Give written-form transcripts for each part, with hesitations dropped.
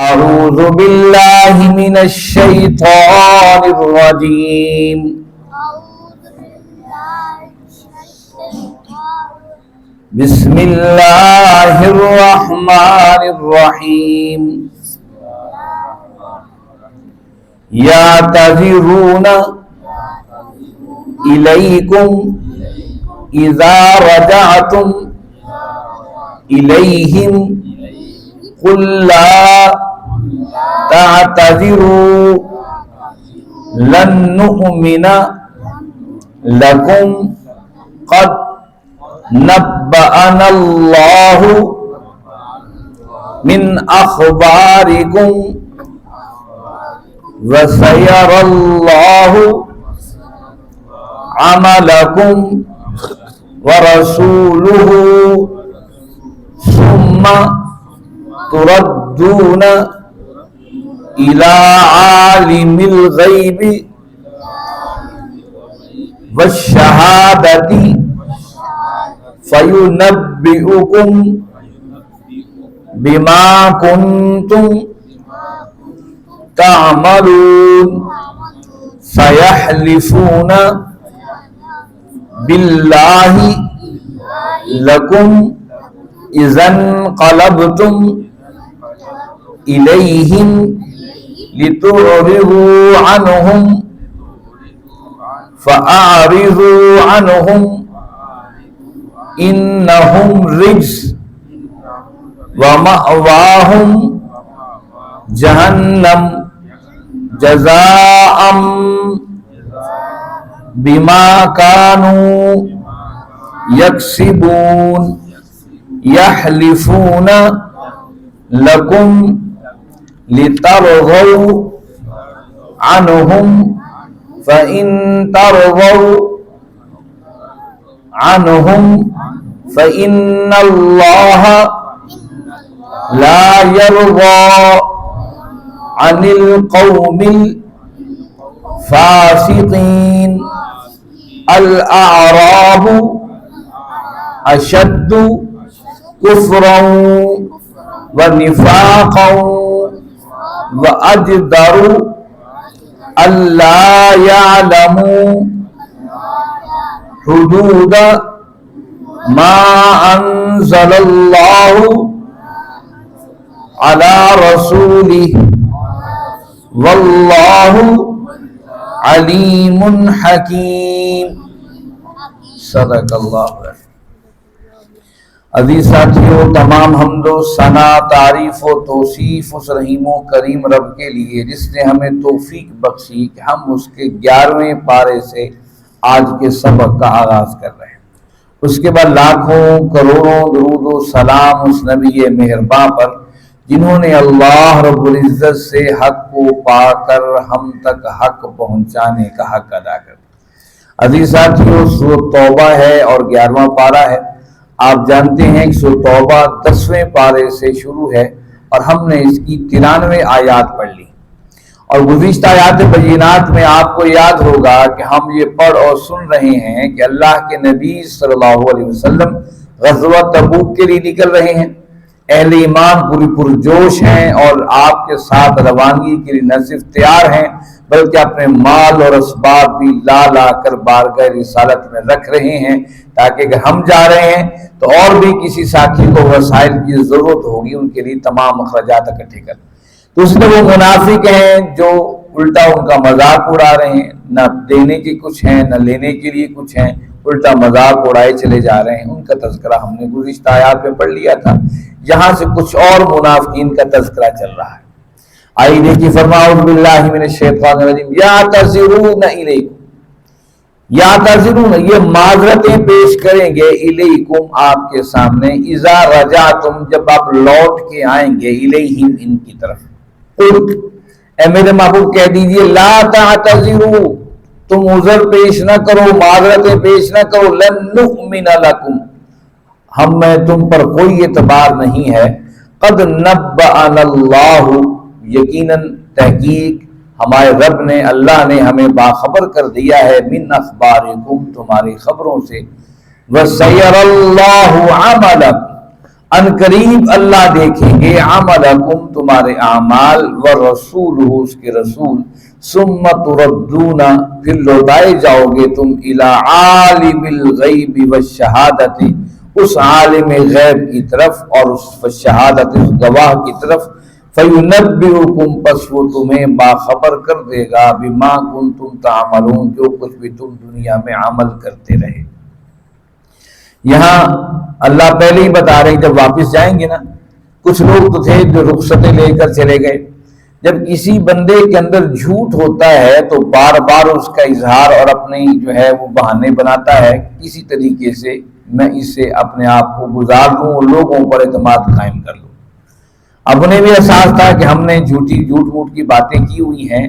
أعوذ بالله من الشيطان الرجيم بسم الله الرحمن الرحيم يعتذرون إليكم إذا رجعتم إليهم قل لا تعتذروا لن نؤمن لكم قد نبأنا الله من أخباركم وسيرى الله عملكم ورسوله ثم تردون إلى عالم الغيب والشهادة فينبئكم بما كنتم تعملون سيحلفون بالله لكم إذا انقلبتم إليهم لتعرضوا عنهم فأعرضوا عنهم إنهم رجس ومأواهم جهنم جزاء بما كانوا يكسبون يحلفون لكم لترضوا عنهم فإن ترضوا عنهم فإن الله لا يرضى عن القوم الفاسقين الأعراب أشد كفرا ونفاقا وأجدر ألا يعلموا حدود ما أنزل الله على رسوله والله عليم حكيم صدق اللہ. عزیز ساتھیوں، تمام حمد و ثنا، تعریف و توصیف اس رحیم و کریم رب کے لیے جس نے ہمیں توفیق بخشی کہ ہم اس کے 11ویں پارے سے آج کے سبق کا آغاز کر رہے ہیں. اس کے بعد لاکھوں کروڑوں درود و سلام اس نبی مہرباں پر جنہوں نے اللہ رب العزت سے حق کو پا کر ہم تک حق پہنچانے کا حق ادا کر. عزیز ساتھیوں، سورۃ توبہ ہے اور 11واں پارہ ہے. آپ جانتے ہیں کہ سورۃ توبہ 10ویں پارے سے شروع ہے اور ہم نے اس کی 93 آیات پڑھ لی. اور گزشتہ آیات بینات میں آپ کو یاد ہوگا کہ ہم یہ پڑھ اور سن رہے ہیں کہ اللہ کے نبی صلی اللہ علیہ وسلم غزوہ تبوک کے لیے نکل رہے ہیں. اہل ایمان پوری پرجوش ہیں اور آپ کے ساتھ روانگی کے لیے نہ صرف تیار ہیں بلکہ اپنے مال اور اسباب بھی لا کر بارگاہ رسالت میں رکھ رہے ہیں تاکہ اگر ہم جا رہے ہیں تو اور بھی کسی ساتھی کو وسائل کی ضرورت ہوگی ان کے لیے تمام اخراجات اکٹھے کر. تو اس میں وہ منافق ہیں جو الٹا ان کا مذاق اڑا رہے ہیں، نہ دینے کے کچھ ہیں نہ لینے کے لیے کچھ ہیں، الٹا مذاق اڑائے چلے جا رہے ہیں. ان کا تذکرہ ہم نے گزشتہ آیات میں پڑھ لیا تھا. یہاں سے کچھ اور منافقین کا تذکرہ چل رہا ہے. آئیے دیکھیے، فرمایا اعوذ باللہ من الشیطان الرجیم یعتذرون الیکم. یعتذرون یہ معذرتیں پیش کریں گے الیکم آپ کے سامنے، اذا رجعتم جب آپ لوٹ کے آئیں گے، الیہم ان کی طرف. قل اے میرے محبوب کہہ دیجئے لا تعتذروا تم عذر پیش نہ کرو، معذرتیں پیش نہ کرو، لن نؤمن لکم ہم میں تم پر کوئی اعتبار نہیں ہے، قد نبأنا اللہ یقیناً تحقیق ہمارے رب نے، اللہ نے ہمیں باخبر کر دیا ہے، من اخبارکم تمہاری خبروں سے، وَسَيَرَ اللَّهُ عَمَلَكُمْ ان قریب اللہ دیکھیں گے عملکم تمہارے اعمال ورسولہ اس کے رسول ثم تردون پھر لوٹائے جاؤ گے تم الی عالم الغیب والشہادت اس عالم غیب کی طرف اور اس شہادت اس گواہ کی طرف فینبئکم پس وہ تمہیں باخبر کر دے گا بما کنتم تعملون جو کچھ بھی تم دنیا میں عمل کرتے رہے۔ یہاں اللہ پہلے ہی بتا رہے ہیں جب واپس جائیں گے نا، کچھ لوگ تو تھے جو رخصتیں لے کر چلے گئے، جب کسی بندے کے اندر جھوٹ ہوتا ہے تو بار بار اس کا اظہار اور اپنی جو ہے وہ بہانے بناتا ہے، کسی طریقے سے میں اس سے اپنے آپ کو گزار لوں اور لوگوں پر اعتماد قائم کر لوں۔ اپنے بھی احساس تھا کہ ہم نے جھوٹ موٹ کی باتیں کی ہوئی ہیں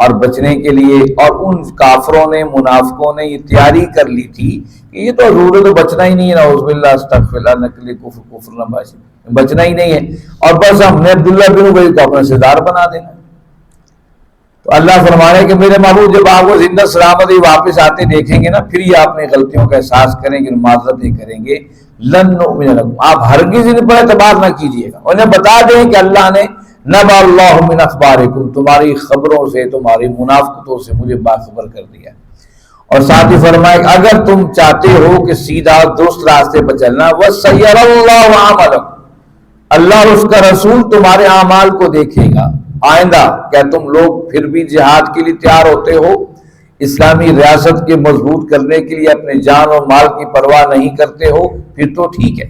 اور بچنے کے لیے، اور ان کافروں نے منافقوں نے یہ تیاری کر لی تھی کہ یہ تو حضور تو بچنا ہی نہیں ہے، نعوذ باللہ استغفر اللہ نقل کفر نہ باشی، بچنا ہی نہیں ہے، اور بس ہم نے عبداللہ بن ابی کو اپنا سردار بنا دینا۔ تو اللہ فرمانے کہ میرے محبوب جب آپ کو زندہ سلامت ہی واپس آتے دیکھیں گے نا، پھر یہ اپنی غلطیوں کا احساس کریں گے، معذرتیں کریں گے، لن نؤمن لکم آپ ہرگز ان پر اعتبار نہ کیجیے گا۔ انہیں بتا دیں کہ اللہ نے نبأ اللہ من اخبارکم تمہاری خبروں سے، تمہاری منافقتوں سے مجھے باخبر کر دیا۔ اور ساتھ ہی فرمائے اگر تم چاہتے ہو کہ سیدھا درست راستے پر چلنا، وَسَيَّرَ اللَّهُ عَمَلَكُمْ اللہ اور اس کا رسول تمہارے اعمال کو دیکھے گا۔ آئندہ کیا تم لوگ پھر بھی جہاد کے لیے تیار ہوتے ہو؟ اسلامی ریاست کے مضبوط کرنے کے لیے اپنے جان اور مال کی پرواہ نہیں کرتے ہو؟ پھر تو ٹھیک ہے،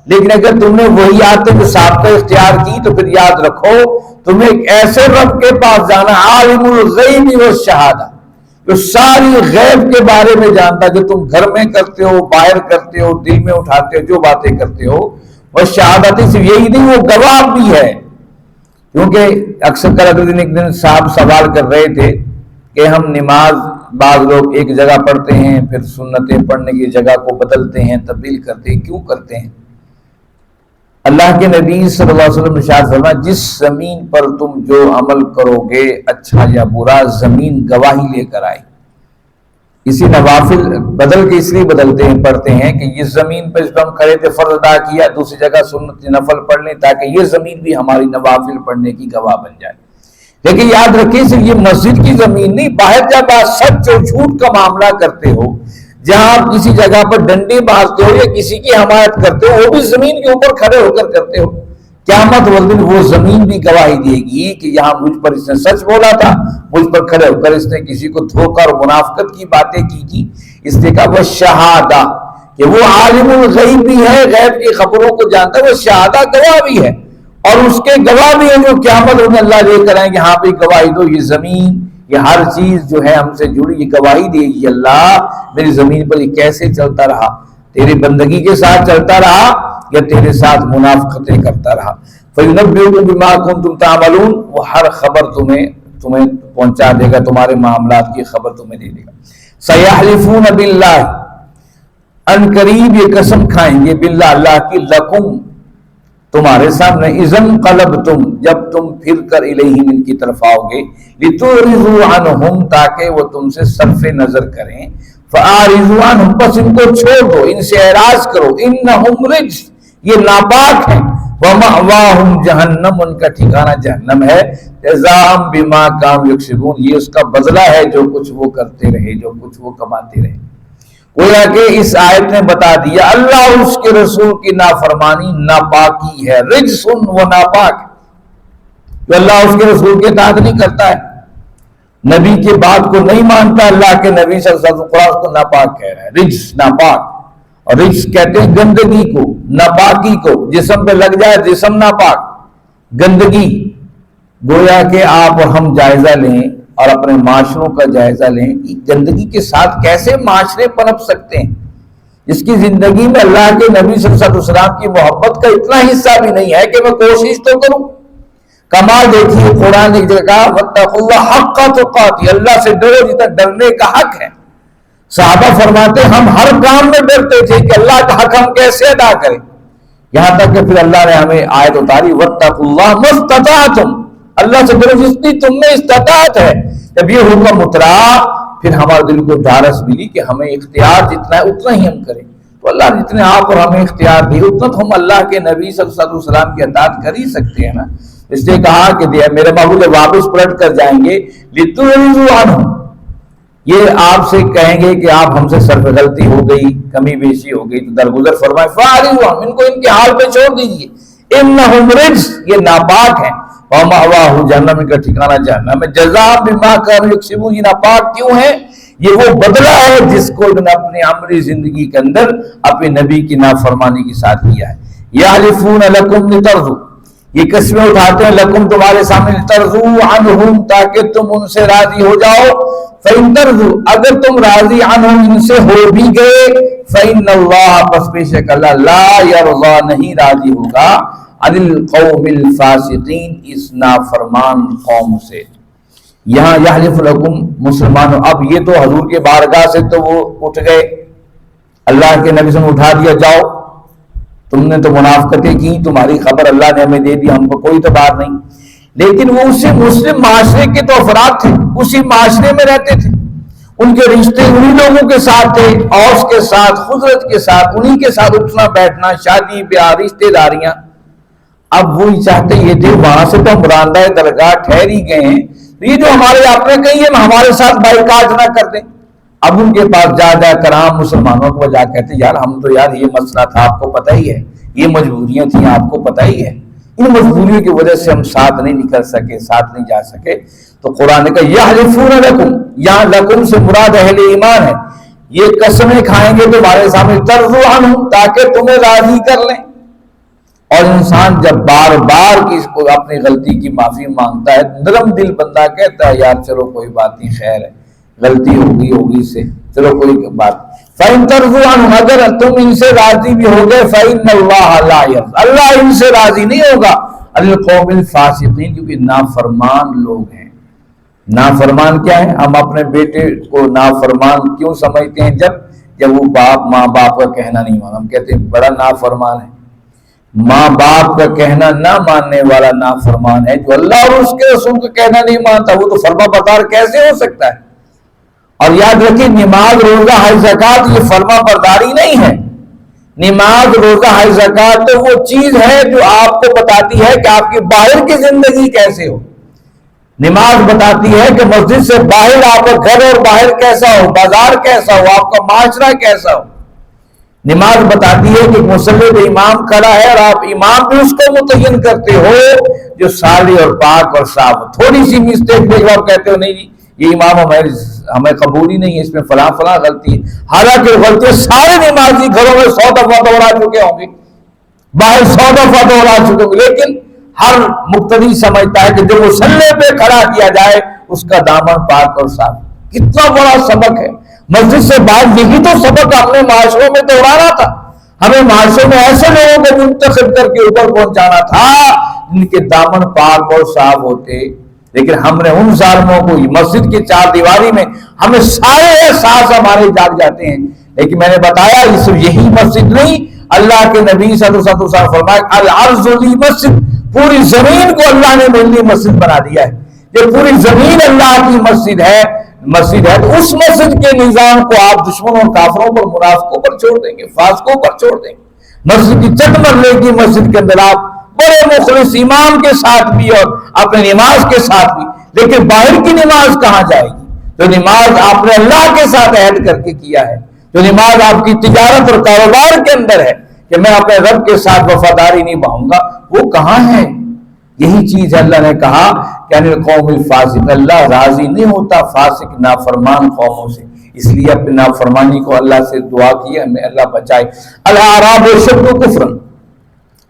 لیکن اگر تم نے وہی آتے جو سابقہ اختیار کی تو پھر یاد رکھو تمہیں ایک ایسے رب کے پاس جانا، عالم الغیب والشہادہ، جو ساری غیب کے بارے میں جانتا، جو تم گھر میں کرتے ہو، باہر کرتے ہو، دل میں اٹھاتے ہو، جو باتیں کرتے ہو، وہ شہادت صرف یہی نہیں، وہ گواہ بھی ہے۔ کیونکہ اکثر کر اگلے دن ایک دن صاحب سوال کر رہے تھے کہ ہم نماز بعض لوگ ایک جگہ پڑھتے ہیں، پھر سنتیں پڑھنے کی جگہ کو بدلتے ہیں، تبدیل کرتے ہیں، کیوں کرتے ہیں؟ اللہ کے نبی صلی اللہ علیہ وسلم نے ارشاد فرمایا جس زمین پر تم جو عمل کرو گے اچھا یا برا، زمین گواہی لے کر آئے۔ اسی نوافل بدل کے اس لیے بدلتے ہیں، پڑھتے ہیں کہ اس زمین پر جس پر ہم کھڑے تھے فرض ادا کیا، دوسری جگہ سنت نفل پڑھ لیں تاکہ یہ زمین بھی ہماری نوافل پڑھنے کی گواہ بن جائے۔ لیکن یاد رکھیں صرف یہ مسجد کی زمین نہیں، باہر جب آپ سچ اور جھوٹ کا معاملہ کرتے ہو، جہاں آپ کسی جگہ پر ڈنڈے مارتے ہو یا کسی کی حمایت کرتے ہو، وہ بھی زمین کے اوپر کھڑے ہو کر کرتے ہو، قیامت والدن وہ زمین بھی گواہی دے گی کہ یہاں مجھ پر اس نے سچ بولا تھا، مجھ پر کھڑے ہو کر اس نے کسی کو دھوکہ اور منافقت کی باتیں کی تھی۔ اس نے کہا وہ شہادہ کہ وہ عالم الغیب بھی ہے، غیب کی خبروں کو جانتا ہے، وہ شہادہ گواہ بھی ہے، اور اس کے گواہ بھی ہیں جو قیامت میں اللہ لے کر آئیں گے، ہاں بھی گواہی دو، یہ زمین یہ ہر چیز جو ہے ہم سے جڑی، یہ گواہی دے گی اللہ میری زمین پر یہ کیسے چلتا رہا، تیری بندگی کے ساتھ چلتا رہا یا تیرے ساتھ منافقتیں کرتا رہا۔ فَيُنَبِّئُكُم بِمَا كُنتُمْ تَعْمَلُونَ وہ ہر خبر تمہیں پہنچا دے گا، تمہارے معاملات کی خبر تمہیں دے دے گا۔ سَيَحْلِفُونَ بِاللَّهِ ان قریب یہ قسم کھائیں گے، باللہ اللہ کی، لکم تمہارے سامنے، اذن قلبتم جب تم پھر کر الیہم ان کی طرف آؤ گے، لتعرضوا عنہم تاکہ وہ تم سے صرف نظر کریں، فاعرضوا عنہم پس ان کو چھوڑ دو، ان سے اعراض کرو، انہم رجس یہ ناپاک ہیں، ومأواہم جہنم ان کا ٹھکانہ جہنم ہے، جزاء بما کانوا یکسبون یہ اس کا بدلہ ہے جو کچھ وہ کرتے رہے، جو کچھ وہ کماتے رہے۔ گویا کہ اس آیت نے بتا دیا اللہ اور اس کے رسول کی نافرمانی ناپاکی ہے، رجس وہ ناپاک جو اللہ اور اس کے رسول کے اطاعت نہیں کرتا ہے، نبی کے بات کو نہیں مانتا، اللہ کے نبی صلی اللہ علیہ وسلم قرآن کو ناپاک کہہ رہا ہے، رجس ناپاک، اور رجس کہتے ہیں گندگی کو، ناپاکی کو، جسم پہ لگ جائے جسم ناپاک، گندگی۔ گویا کہ آپ اور ہم جائزہ لیں اور اپنے معاشروں کا جائزہ لیں کہ گندگی کے ساتھ کیسے معاشرے پنپ سکتے ہیں، جس کی زندگی میں اللہ کے نبی صلی اللہ علیہ وسلم کی محبت کا اتنا حصہ بھی نہیں ہے کہ میں کوشش تو کروں۔ کمال دیکھیے قرآن نے ایک جگہ کہا واتقوا اللہ حق تقاتہ اللہ سے ڈرو جتنا ڈرنے کا حق ہے۔ صحابہ فرماتے ہم ہر کام میں ڈرتے تھے کہ اللہ کا حق ہم کیسے ادا کریں، یہاں تک کہ پھر اللہ نے ہمیں آیت اتاری واتقوا اللہ ما استطعتم اللہ سے ڈرو جتنی تم میں استطاعت ہے۔ جب یہ حکم اترا پھر ہمارے دل کو ڈھارس ملی کہ ہمیں اختیار جتنا ہے اتنا ہی ہم کریں۔ تو اللہ نے جتنے آپ اور ہمیں اختیار دی اتنا تو ہم اللہ کے نبی صلی اللہ علیہ وسلم کی اطاعت کر ہی سکتے ہیں نا. اس لیے کہا کہ میرے محبوب واپس پلٹ کر جائیں گے لِتُعْرِضُوا عَنْهُمْ، یہ آپ سے کہیں گے کہ آپ ہم سے صرف غلطی ہو گئی، کمی بیشی ہو گئی تو درگزر فرمائے فَأَعْرِضُوا عَنْهُمْ، ان کو ان کے حال پہ چھوڑ دیجیے. إِنَّهُمْ رِجْسٌ، یہ ناپاک ہیں، وَمَأْوَاهُ جہنم، ان کا ٹھکانہ جہنم ہے. جزاء بما كانوا يكسبون، یہ ناپاک کیوں ہیں؟ یہ وہ بدلہ ہے جس کو انہوں نے اپنی عملی زندگی کے اندر اپنے نبی کی نافرمانی کے ساتھ کیا ہے. یحلفون لکم لترضوا، یہ قسمیں اٹھاتے ہیں لکم تمہارے سامنے، لترضوا عنہم تاکہ تم ان سے راضی ہو جاؤ. فإن ترضوا، اگر تم راضی عنہم ان سے ہو بھی گئے، فإن اللہ، پس بے شک اللہ، لا یرضا، نہیں راضی ہوگا، عن القوم الفاسقین، اس نافرمان قوم سے. یہاں یحلف لکم مسلمانوں، اب یہ تو حضور کے بارگاہ سے تو وہ اٹھ گئے، اللہ کے نبی سے اٹھا دیا، جاؤ تم نے تو منافقتیں کی، تمہاری خبر اللہ نے ہمیں دے دی، ہم کو کوئی اعتبار نہیں. لیکن وہ اسی مسلم معاشرے کے تو افراد تھے، اسی معاشرے میں رہتے تھے، ان کے رشتے انہی لوگوں کے ساتھ تھے، اوس کے ساتھ، خزرج کے ساتھ، انہی کے ساتھ اٹھنا بیٹھنا، شادی بیاہ، رشتے داریاں. اب وہی چاہتے یہ تھے وہاں سے تو ہم براندہ درگاہ ٹھہر ہی گئے ہیں، یہ جو ہمارے اپنے کہیں ہیں ہمارے ساتھ بائیکاٹ نہ کر دیں. اب ان کے پاس جا کر عام مسلمانوں کو جا کہتے یار ہم تو یار یہ مسئلہ تھا، آپ کو پتہ ہی ہے، یہ مجبوریاں تھیں، آپ کو پتہ ہی ہے، ان مجبوریوں کی وجہ سے ہم ساتھ نہیں نکل سکے، ساتھ نہیں جا سکے. تو قرآن کا یحلفون لکم، یہاں لکم سے مراد اہل ایمان ہے، یہ قسمیں کھائیں گے تمہارے سامنے، ترضوا عنہم، تاکہ تمہیں راضی کر لیں. اور انسان جب بار بار کو اپنی غلطی کی معافی مانگتا ہے، نرم دل بندہ کہتا ہے یار چلو کوئی بات نہیں، خیر ہے، غلطی ہوگی سے، چلو کوئی بات. فَإِن تَرْضُوا عَنْهُمْ، اگر تم ان سے راضی بھی ہو گئے، فَإِنَّ اللَّهَ لَا يَرْضَىٰ، اللہ ان سے راضی نہیں ہوگا، عَنِ الْقَوْمِ الْفَاسِقِينَ، کیونکہ نافرمان لوگ ہیں. نافرمان کیا ہے؟ ہم اپنے بیٹے کو نافرمان کیوں سمجھتے ہیں؟ جب وہ ماں باپ کا کہنا نہیں مانا، ہم کہتے ہیں بڑا نافرمان ہے. ماں باپ کا کہنا نہ ماننے والا نافرمان ہے، جو اللہ اور اس کے رسول کا کہنا نہیں مانتا وہ تو فرما بردار کیسے ہو سکتا ہے؟ اور یاد رکھیے نماز روزہ حج زکوٰۃ یہ فرما برداری نہیں ہے. نماز روزہ حج زکوٰۃ تو وہ چیز ہے جو آپ کو بتاتی ہے کہ آپ کی باہر کی زندگی کیسے ہو. نماز بتاتی ہے کہ مسجد سے باہر آپ کا گھر اور باہر کیسا ہو، بازار کیسا ہو، آپ کا معاشرہ کیسا ہو. نماز بتاتی ہے کہ مصلی پہ امام کھڑا ہے اور آپ امام بھی اس کو متعین کرتے ہو جو صالح اور پاک اور صاف. تھوڑی سی مسٹیک دیکھ آپ کہتے ہو نہیں جی یہ امام ہمیں قبول ہی نہیں ہے، اس میں فلاں فلاں غلطی ہے، حالانکہ غلطی سارے نمازی گھروں میں 100 دفعہ دوہرا چکے ہوں گے، باہر 100 دفعہ دوہرا چکے ہوں گے، لیکن ہر مقتدی سمجھتا ہے کہ جو مصلی پہ کھڑا کیا جائے اس کا دامن پاک اور صاف. کتنا بڑا سبق ہے. مسجد سے باہر یہی تو سبق اپنے معاشروں میں دوہرانا تھا. ہمیں معاشرے میں ایسے لوگوں کو منتخب کر کے اوپر پہنچانا تھا جن کے دامن پاک اور صاف ہوتے. لیکن ہم نے ان ظالموں کو مسجد کی چار دیواری میں ہمیں سارے احساس ہمارے جاگ جاتے ہیں. لیکن میں نے بتایا یہ صرف یہی مسجد نہیں، اللہ کے نبی صلی اللہ علیہ وسلم فرمایا الارض لی مسجد، پوری زمین کو اللہ نے میرے لیے مسجد بنا دیا ہے. یہ پوری زمین اللہ کی مسجد ہے تو اس مسجد کے نظام کو آپ دشمنوں اور کافروں پر، منافقوں پر چھوڑ دیں گے، فاسقوں پر چھوڑ دیں گے. مسجد کی چٹ مرلے کی مسجد کے اندر آپ بڑے مخلص امام کے ساتھ بھی اور اپنے نماز کے ساتھ بھی، لیکن باہر کی نماز کہاں جائے گی؟ جو نماز آپ نے اللہ کے ساتھ عہد کر کے کیا ہے، جو نماز آپ کی تجارت اور کاروبار کے اندر ہے کہ میں اپنے رب کے ساتھ وفاداری نبھاؤں گا، وہ کہاں ہے؟ یہی چیز ہے اللہ نے کہا کہ قوم الفاسق، اللہ راضی نہیں ہوتا فاسق نافرمان قوموں سے. اس لیے اپنی نافرمانی کو اللہ سے دعا کی، ہمیں اللہ بچائے. الاعراب اشد کفرا،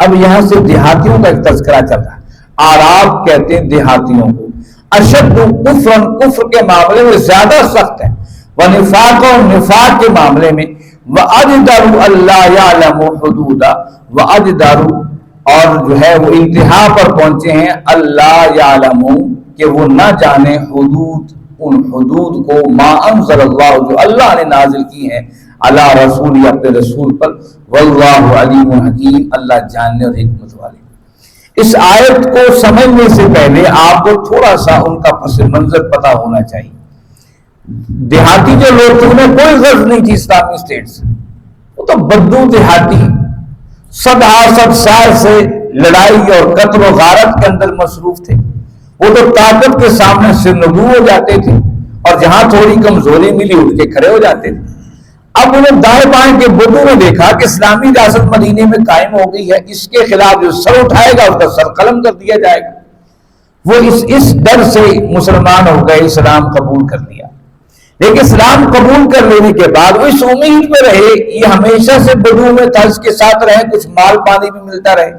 اب یہاں سے دیہاتیوں کا ایک تذکرہ چل رہا ہے. اعراب کہتے ہیں دیہاتیوں کو. اشد کفرا، کفر کے معاملے میں زیادہ سخت ہے، ونفاق، اور نفاق کے معاملے میں، واجدر اللہ یعلم حدودا، واجدر، اور جو ہے وہ انتہا پر پہنچے ہیں، اللہ یعلم، کہ وہ نہ جانے، حدود، ان حدود کو، ما انزل اللہ، جو اللہ نے نازل کی ہیں، علی رسول، اپنے رسول پر، واللہ علیم حکیم، اللہ جاننے اور حکمت والے. اس آیت کو سمجھنے سے پہلے آپ کو تھوڑا سا ان کا پس منظر پتہ ہونا چاہیے. دیہاتی جو لوگ تھے انہیں کوئی غرض نہیں تھی اسلامی اسٹیٹ سے، وہ تو بدو دیہاتی 100 سال سے لڑائی اور قتل و غارت کے اندر مصروف تھے. وہ تو طاقت کے سامنے سرنگو ہو جاتے تھے اور جہاں تھوڑی کمزوری ملی اٹھ کے کھڑے ہو جاتے تھے. اب انہیں دائیں بائیں کے بدو نے دیکھا کہ اسلامی ریاست مدینے میں قائم ہو گئی ہے, اس کے خلاف جو سر اٹھائے گا اس کا سر قلم کر دیا جائے گا. وہ اس ڈر سے مسلمان ہو گئے, اسلام قبول کر لیا. لیکن اسلام قبول کر لینے کے بعد وہ اس امید میں رہے یہ ہمیشہ سے بدو میں تھا, اس کے ساتھ رہے, کچھ مال پانی بھی ملتا رہے.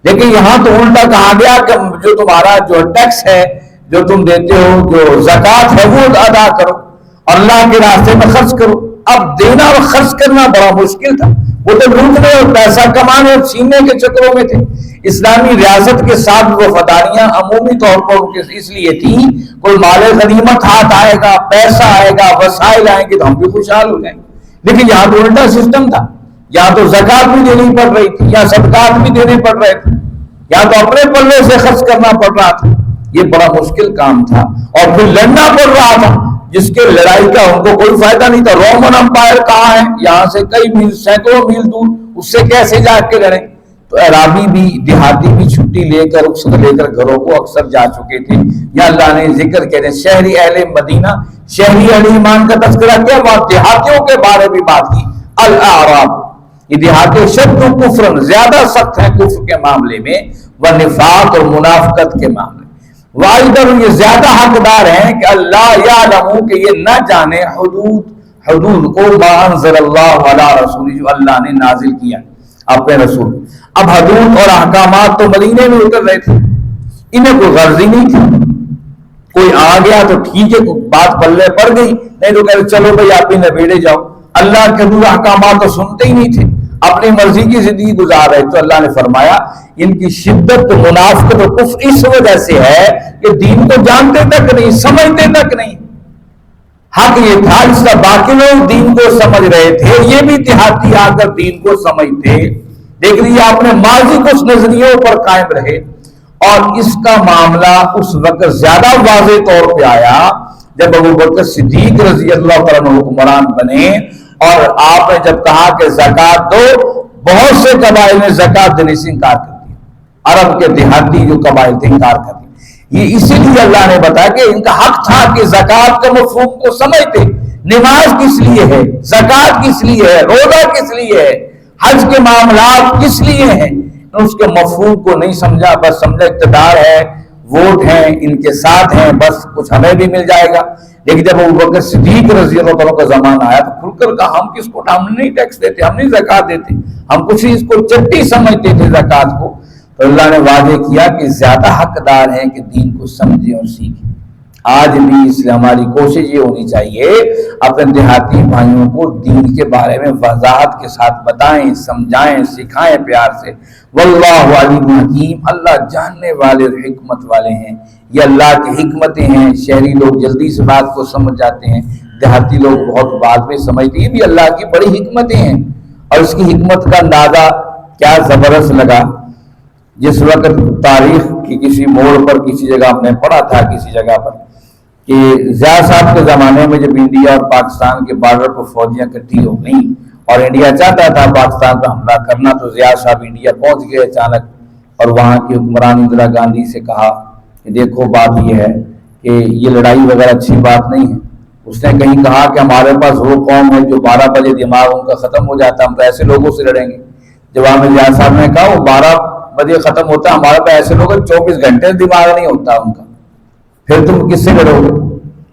لیکن یہاں تو الٹا کہا گیا کہ جو تمہارا جو ٹیکس ہے, جو تم دیتے ہو, جو زکوٰۃ ہے, وہ ادا کرو اور اللہ کے راستے میں خرچ کرو. اب دینا اور خرچ کرنا بڑا مشکل تھا. وہ تو لوٹنے اور پیسہ کمانے اور چھیننے کے چکروں میں تھے. اسلامی ریاست کے ساتھ وفاداریاں عمومی طور پر اس لیے تھی کوئی مال غنیمت ہاتھ آئے گا, پیسہ آئے گا, وسائل آئیں گے تو ہم بھی خوشحال ہو جائیں گے. لیکن یہاں تو الٹا سسٹم تھا, یہاں تو زکوٰۃ بھی دینی پڑ رہی تھی, یا صدقات بھی دینے پڑ رہے تھے, یا تو اپنے پلے سے خرچ کرنا پڑ رہا تھا. یہ بڑا مشکل کام تھا اور پھر لڑنا پڑ رہا تھا جس کے لڑائی کا ان کو کوئی فائدہ نہیں تھا. رومن امپائر کہاں ہے, یہاں سے کئی میل, سینکڑوں میل دور, اس سے کیسے جا کے لڑیں. تو عرابی بھی دیہاتی بھی چھٹی لے کر رخصت لے کر گھروں کو اکثر جا چکے تھے. یا اللہ نے ذکر کہتے شہری اہل مدینہ, شہری اہل ایمان کا تذکرہ کیا, وہاں دیہاتیوں کے بارے میں بات کی. الاعراب, یہ دیہاتی شد کفر, زیادہ سخت ہیں کفر کے معاملے میں, و نفاق اور منافقت کے معاملے. واحدر, یہ زیادہ حقدار ہیں کہ اللہ یعلم, کہ یہ نہ جانے حدود کو ما انزل اللہ علی رسول, جو اللہ نے نازل کیا اپنے رسول. اب حدود اور احکامات تو مدینے میں اتر رہے تھے, انہیں کوئی غرض ہی نہیں تھی. کوئی آ گیا تو ٹھیک ہے, بات پلے پڑ گئی, نہیں تو کہتے چلو بھائی آپ ہی نبیڑے جاؤ. اللہ کے حدود احکامات تو سنتے ہی نہیں تھے, اپنی مرضی کی زندگی گزار رہے. تو اللہ نے فرمایا ان کی شدت منافقت و کفر اس وجہ سے ہے کہ دین کو جانتے تک نہیں, سمجھتے تک نہیں. حق یہ تھا اس کا باقی لوگ دین کو سمجھ رہے تھے, یہ بھی دیہاتی آ کر دین کو سمجھتے, لیکن یہ اپنے ماضی کو اس نظریوں پر قائم رہے. اور اس کا معاملہ اس وقت زیادہ واضح طور پہ آیا جب ابو بکر صدیق رضی اللہ تعالیٰ عنہ حکمران بنے, اور آپ نے جب کہا کہ زکوٰۃ دو, بہت سے قبائل نے زکوٰۃ دینے سے انکار کر دیا. عرب کے دیہاتی جو قبائل تھے انکار کر دیا. یہ اسی لیے اللہ نے بتایا کہ ان کا حق تھا کہ زکوٰۃ کا مفہوم کو سمجھتے. نماز کس لیے ہے, زکوٰۃ کس لیے ہے, روزہ کس لیے ہے, حج کے معاملات کس لیے ہیں, اس کے مفہوم کو نہیں سمجھا. بس سمجھا اقتدار ہے, ووٹ ہیں, ان کے ساتھ ہیں, بس کچھ ہمیں بھی مل جائے گا. لیکن جب ابو بکر صدیق رضی اللہ عنہ کا زمانہ آیا تو کھل کر کہا ہم کس کو, ہم نہیں ٹیکس دیتے, ہم نہیں زکوٰۃ دیتے, ہم کچھ اس کو چٹی سمجھتے تھے زکوٰۃ کو. تو اللہ نے واضح کیا کہ زیادہ حقدار ہیں کہ دین کو سمجھیں اور سیکھیں. آج بھی اس لیے ہماری کوشش یہ ہونی چاہیے اپنے دیہاتی بھائیوں کو دین کے بارے میں وضاحت کے ساتھ بتائیں, سمجھائیں, سکھائیں پیار سے. واللہ علیم حکیم, اللہ جاننے والے اور حکمت والے ہیں. یہ اللہ کی حکمتیں ہیں. شہری لوگ جلدی سے بات کو سمجھ جاتے ہیں, دیہاتی لوگ بہت بعد میں سمجھتے ہیں. یہ بھی اللہ کی بڑی حکمتیں ہیں, اور اس کی حکمت کا اندازہ کیا زبردست لگا جس وقت تاریخ کی کسی موڑ پر کسی جگہ ہم نے پڑھا تھا, کسی جگہ پر کہ ضیاء صاحب کے زمانے میں جب انڈیا اور پاکستان کے بارڈر پر فوجیاں اکٹھی ہو گئیں اور انڈیا چاہتا تھا پاکستان پر حملہ کرنا, تو ضیاء صاحب انڈیا پہنچ گئے اچانک, اور وہاں کی حکمران اندرا گاندھی سے کہا کہ دیکھو بات یہ ہے کہ یہ لڑائی وغیرہ اچھی بات نہیں ہے. اس نے کہیں کہا کہ ہمارے پاس وہ قوم ہے جو 12 بجے دماغ ان کا ختم ہو جاتا ہے, ہم تو ایسے لوگوں سے لڑیں گے. جواب میں ضیاء صاحب نے کہا وہ 12 بجے ختم ہوتا ہے, ہمارا تو ایسے لوگ 24 گھنٹے دماغ نہیں ہوتا ان کا, پھر تم کس سے لڑو گے.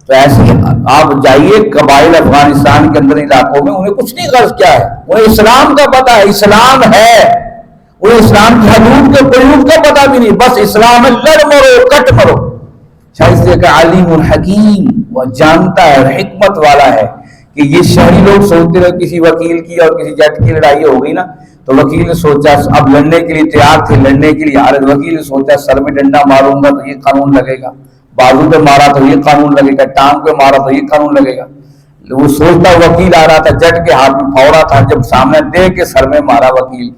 تو ایسے آپ جائیے قبائل افغانستان کے اندر علاقوں میں, انہیں کچھ نہیں غرض کیا ہے, انہیں اسلام کا پتہ ہے, اسلام ہے, انہیں اسلام کی حدود کے قیود کا پتہ بھی نہیں, بس اسلام ہے, لڑ مرو کٹ مرو. شاید کہ علیم الحکیم, وہ جانتا ہے, حکمت والا ہے. کہ یہ شہری لوگ سوچتے رہے کسی وکیل کی اور کسی جج کی لڑائی ہو گئی نا, تو وکیل نے سوچا اب لڑنے کے لیے تیار تھے, لڑنے کے لیے حالت, وکیل نے سوچا سر میں ڈنڈا ماروں گا تو یہ قانون لگے گا, بازو پہ مارا تو یہ قانون لگے گا, ٹانگ پہ مارا تو یہ قانون لگے گا. وہ سوچتا وکیل آ رہا تھا, جج کے ہاتھ میں پھاوڑا تھا, جب سامنے دے کے سر میں مارا وکیل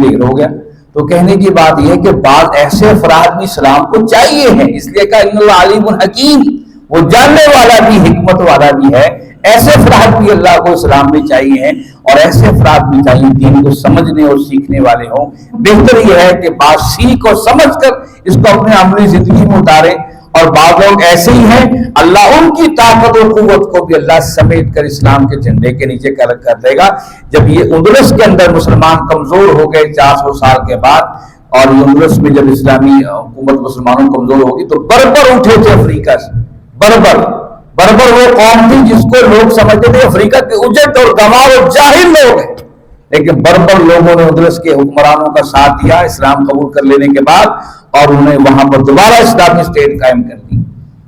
ڈھیر ہو گیا. تو کہنے کی بات یہ کہ بعض ایسے افراد بھی اسلام کو چاہیے ہیں, اس لیے کہ ان اللہ علیم الحکیم, وہ جاننے والا بھی حکمت والا بھی ہے, ایسے افراد بھی اللہ کو اسلام میں چاہیے ہیں، اور ایسے افراد بھی چاہیے دین کو سمجھنے اور سیکھنے والے ہوں۔ بہتر یہ ہے کہ بات سیکھ اور سمجھ کر اس کو اپنے عملی زندگی میں اتاریں، اور بعض لوگ ایسے ہی ہیں اللہ ان کی طاقت اور قوت کو بھی اللہ سمیٹ کر اسلام کے جھنڈے کے نیچے کر دے گا۔ جب یہ اندلس کے اندر مسلمان کمزور ہو گئے 400 سال کے بعد، اور یہ اندلس میں جب اسلامی حکومت مسلمانوں کمزور ہوگی تو بربر اٹھے تھے افریقہ سے، بربر وہ قوم تھی جس کو لوگ سمجھتے تھے افریقہ کے اجٹ اور گنوار اور جاہل لوگ ہیں، لیکن بربر لوگوں نے اندلس کے حکمرانوں کا ساتھ دیا اسلام قبول کر لینے کے بعد، اور انہیں وہاں پر دوبارہ اسلامی اسٹیٹ قائم کر دی۔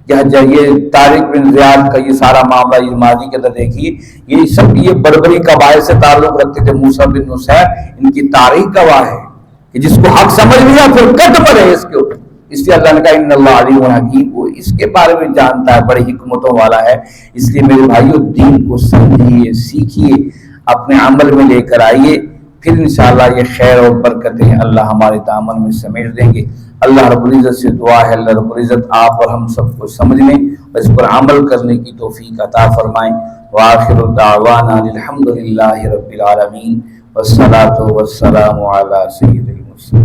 یہ طارق بن زیاد کا یہ سارا معاملہ یہ ماضی کے اندر دیکھیے، یہ سب یہ بربری قبائل سے تعلق رکھتے تھے۔ موسیٰ بن نصیر ان کی تاریخ گواہ ہے کہ جس کو حق سمجھ لیا پھر کٹ پڑے اس کے اوپر۔ اس لیے اللہ نے کہا ان اللہ علیم حکیم، وہ اس کے بارے میں جانتا ہے، بڑی حکمتوں والا ہے۔ اس لیے میرے بھائیو دین کو سمجھیے، سیکھیے، اپنے عمل میں لے کر آئیے، پھر انشاءاللہ یہ خیر اور برکتیں اللہ ہمارے دامن میں سمیٹ دیں گے۔ اللہ رب العزت سے دعا ہے اللہ رب العزت آپ اور ہم سب کو سمجھنے اور اس پر عمل کرنے کی توفیق عطا فرمائیں۔ وآخر دعوانا الحمدللہ رب العالمین والصلاة والسلام علی سید المرسلین۔